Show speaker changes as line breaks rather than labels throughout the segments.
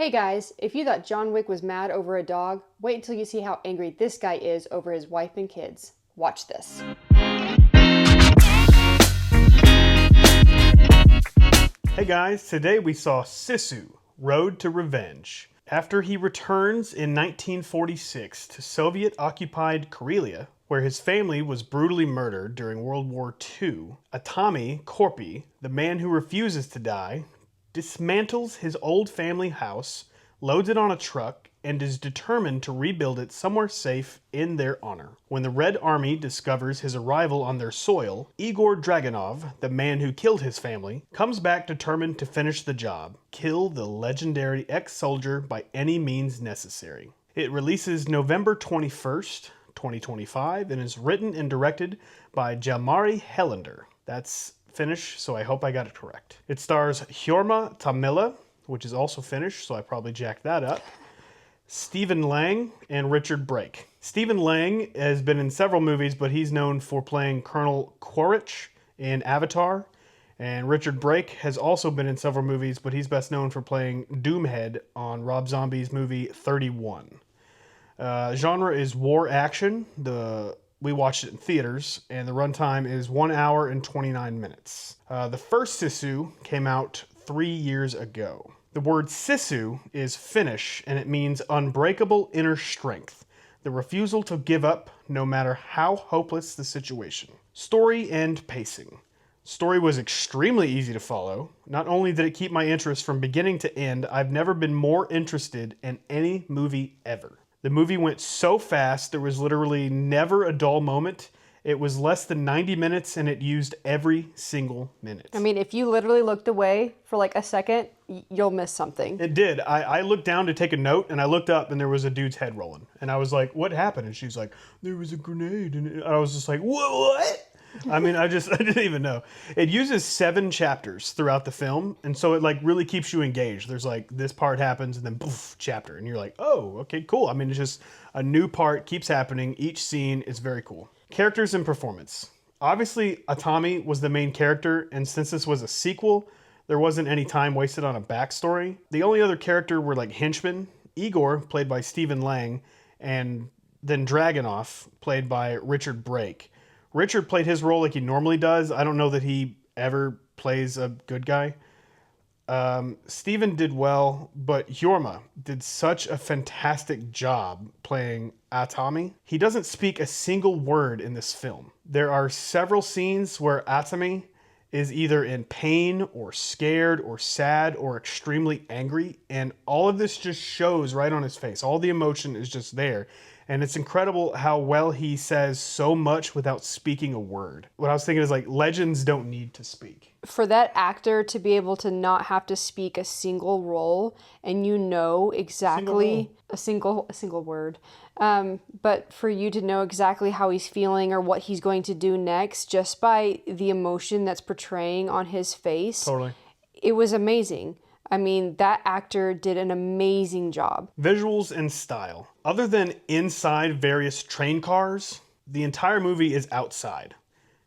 Hey guys, if you thought John Wick was mad over a dog, wait until you see how angry this guy is over his wife and kids. Watch this.
Hey guys, today we saw Sisu, Road to Revenge. After he returns in 1946 to Soviet-occupied Karelia, where his family was brutally murdered during World War II, Aatami Korpi, the man who refuses to die, dismantles his old family house, loads it on a truck, and is determined to rebuild it somewhere safe in their honor. When the Red Army discovers his arrival on their soil, Igor Dragunov, the man who killed his family, comes back determined to finish the job, kill the legendary ex-soldier by any means necessary. It releases November 21st, 2025, and is written and directed by Jalmari Helander. That's Finnish, so I hope I got it correct. It stars Jorma Tammila, which is also Finnish, so I probably jacked that up, Stephen Lang, and Richard Brake. Stephen Lang has been in several movies, but he's known for playing Colonel Quaritch in Avatar. And Richard Brake has also been in several movies, but he's best known for playing Doomhead on Rob Zombie's movie 31. Genre is war action. We watched it in theaters, and the runtime is 1 hour and 29 minutes. The first Sisu came out 3 years ago. The word Sisu is Finnish, and it means unbreakable inner strength, the refusal to give up no matter how hopeless the situation. Story and pacing. Story was extremely easy to follow. Not only did it keep my interest from beginning to end, I've never been more interested in any movie ever. The movie went so fast, there was literally never a dull moment. It was less than 90 minutes and it used every single minute.
I mean, if you literally looked away for like a second, you'll miss something.
It did. I looked down to take a note and I looked up and there was a dude's head rolling. And I was like, what happened? And she's like, there was a grenade. And I was just like, what? I mean, I didn't even know. It uses 7 chapters throughout the film, and so it like really keeps you engaged. There's like this part happens and then poof, chapter, and you're like, oh, okay, cool. I mean, it's just a new part keeps happening. Each scene is very cool. Characters and performance. Obviously, Aatami was the main character, and since this was a sequel, there wasn't any time wasted on a backstory. The only other character were like henchmen. Igor, played by Stephen Lang, and then Dragunov, played by Richard Brake. Richard played his role like he normally does. I don't know that he ever plays a good guy. Steven did well, but Jorma did such a fantastic job playing Aatami. He doesn't speak a single word in this film. There are several scenes where Aatami is either in pain or scared or sad or extremely angry, and all of this just shows right on his face. All the emotion is just there. And it's incredible how well he says so much without speaking a word. What I was thinking is like, legends don't need to speak.
For that actor to be able to not have to speak a single role, and you know exactly a single word, but for you to know exactly how he's feeling or what he's going to do next, just by the emotion that's portraying on his face,
Totally.
It was amazing. I mean, that actor did an amazing job.
Visuals and style. Other than inside various train cars, the entire movie is outside.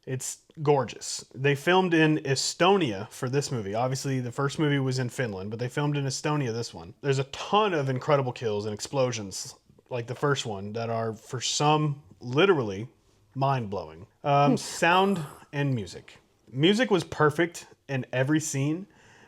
It's gorgeous. They filmed in Estonia for this movie. Obviously, the first movie was in Finland, but they filmed in Estonia this one. There's a ton of incredible kills and explosions, like the first one, that are, for some, literally mind-blowing. Sound and music. Music was perfect in every scene.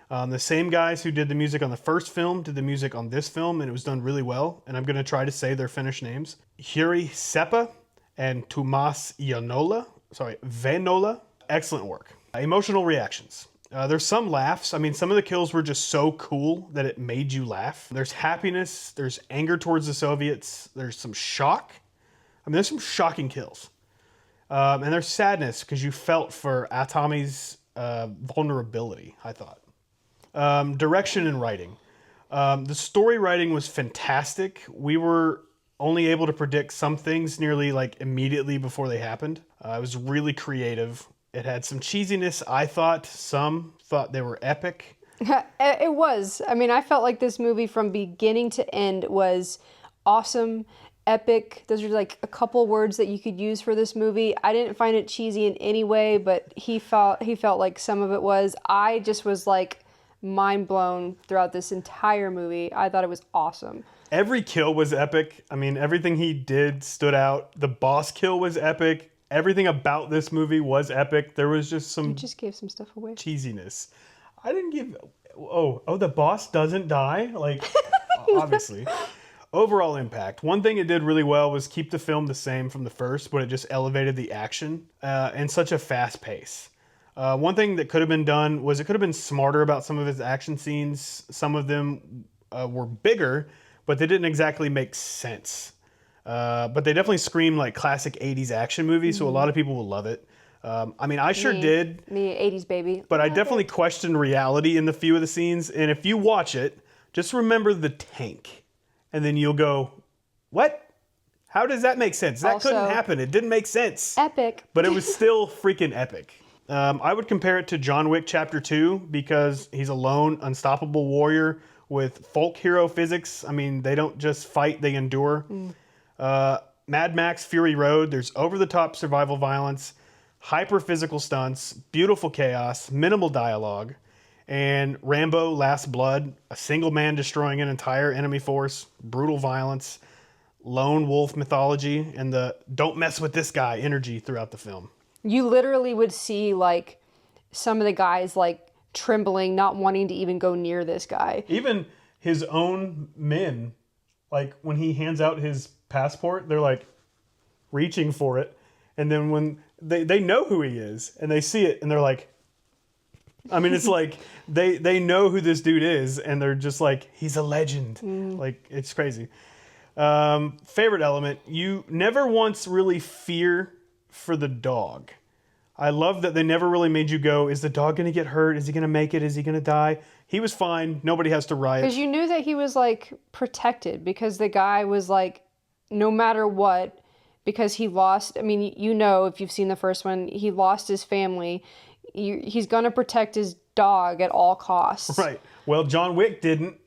The same guys who did the music on the first film did the music on this film, and it was done really well. And I'm going to try to say their Finnish names. Juri Seppä and Tuomas Venola. Excellent work. Emotional reactions. There's some laughs. I mean, some of the kills were just so cool that it made you laugh. There's happiness. There's anger towards the Soviets. There's some shock. I mean, there's some shocking kills. And there's sadness because you felt for Aatami's vulnerability, I thought. Direction and writing. The story writing was fantastic. We were only able to predict some things nearly like immediately before they happened. It was really creative. It had some cheesiness, I thought. Some thought they were epic.
It was. I mean, I felt like this movie from beginning to end was awesome, epic. Those are like a couple words that you could use for this movie. I didn't find it cheesy in any way, but he felt like some of it was. I just was like, mind blown throughout this entire movie. I thought it was awesome.
Every kill was epic. I mean, everything he did stood out. The boss kill was epic. Everything about this movie was epic. There was just some
You just gave some stuff away.
cheesiness. I didn't give... Oh, the boss doesn't die? Like, obviously. Overall impact. One thing it did really well was keep the film the same from the first, but it just elevated the action and such a fast pace. One thing that could have been done was it could have been smarter about some of his action scenes. Some of them were bigger, but they didn't exactly make sense. But they definitely scream like classic 80s action movies, so a lot of people will love it. I mean, I sure did.
Me, 80s baby.
But I definitely questioned reality in the few of the scenes. And if you watch it, just remember the tank. And then you'll go, what? How does that make sense? That
Also,
couldn't happen. It didn't make sense.
Epic.
But it was still freaking epic. I would compare it to John Wick Chapter 2 because he's a lone, unstoppable warrior with folk hero physics. I mean, they don't just fight, they endure. Mad Max Fury Road, there's over-the-top survival violence, hyper-physical stunts, beautiful chaos, minimal dialogue. And Rambo Last Blood, a single man destroying an entire enemy force, brutal violence, lone wolf mythology, and the don't mess with this guy energy throughout the film.
You literally would see like some of the guys like trembling, not wanting to even go near this guy.
Even his own men, like when he hands out his passport, they're like reaching for it. And then when they know who he is and they see it and they're like, I mean, it's like they know who this dude is and they're just like, he's a legend. Like, it's crazy. Favorite element, you never once really fear for the dog. I love that they never really made you go, is the dog going to get hurt? Is he going to make it? Is he going to die? He was fine. Nobody has to riot.
Because you knew that he was like protected because the guy was like, no matter what, because he lost. I mean, you know, if you've seen the first one, he lost his family. He's going to protect his dog at all costs.
Right. Well, John Wick didn't.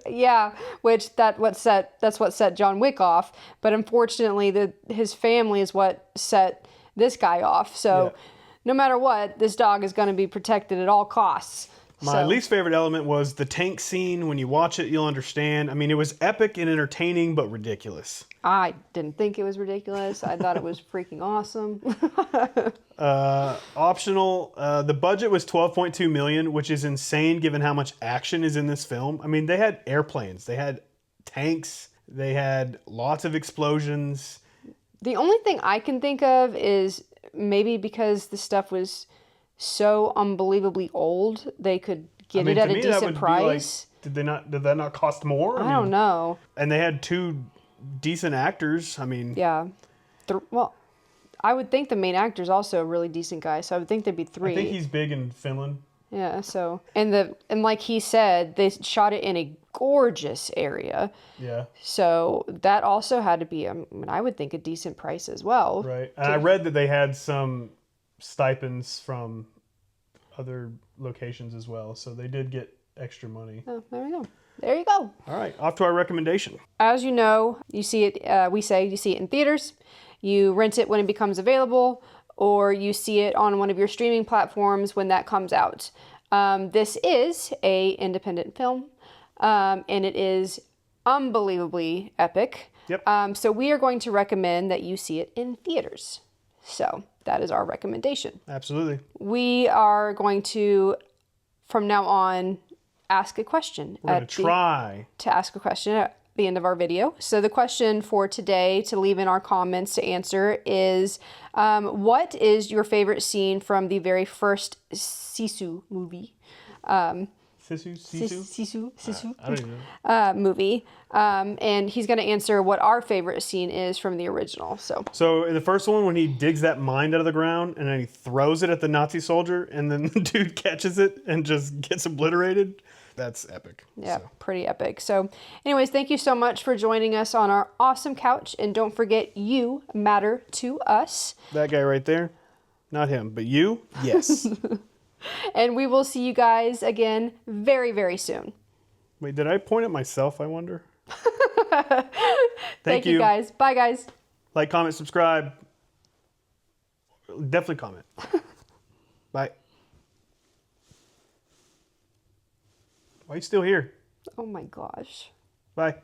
Yeah, which that's what set John Wick off. But unfortunately, his family is what set this guy off. So no matter what, this dog is going to be protected at all costs.
My least favorite element was the tank scene. When you watch it, you'll understand. I mean, it was epic and entertaining, but ridiculous.
I didn't think it was ridiculous. I thought it was freaking awesome.
Optional. The budget was $12.2 million, which is insane given how much action is in this film. I mean, they had airplanes, they had tanks, they had lots of explosions.
The only thing I can think of is maybe because the stuff was so unbelievably old, they could get it at a decent price.
Like, did that not cost more?
I don't know.
And they had two decent actors. I mean,
yeah. Well, I would think the main actor's also a really decent guy, so I would think there'd be three.
I think he's big in Finland.
Yeah, so and like he said, they shot it in a gorgeous area.
Yeah.
So that also had to be, I would think, a decent price as well.
Right. And I read that they had some stipends from other locations as well, so they did get extra money.
Oh, there you go. There you go.
All right, off to our recommendation.
As you know, you see it. You see it in theaters. You rent it when it becomes available, or you see it on one of your streaming platforms when that comes out. This is a independent film, and it is unbelievably epic.
Yep.
So we are going to recommend that you see it in theaters. So that is our recommendation.
Absolutely.
We are going to, from now on, ask a question.
We're going to try
to ask a question at the end of our video. So the question for today to leave in our comments to answer is, what is your favorite scene from the very first Sisu movie? Sisu
I don't even know.
Movie. And he's going to answer what our favorite scene is from the original.
So in the first one, when he digs that mine out of the ground and then he throws it at the Nazi soldier and then the dude catches it and just gets obliterated, that's epic.
Yeah, pretty epic. So anyways, thank you so much for joining us on our awesome couch. And don't forget, you matter to us.
That guy right there, not him, but you, yes.
And we will see you guys again very, very soon.
Wait, did I point at myself, I wonder?
Thank you, guys. Bye, guys.
Like, comment, subscribe. Definitely comment. Bye. Why are you still here?
Oh my gosh.
Bye.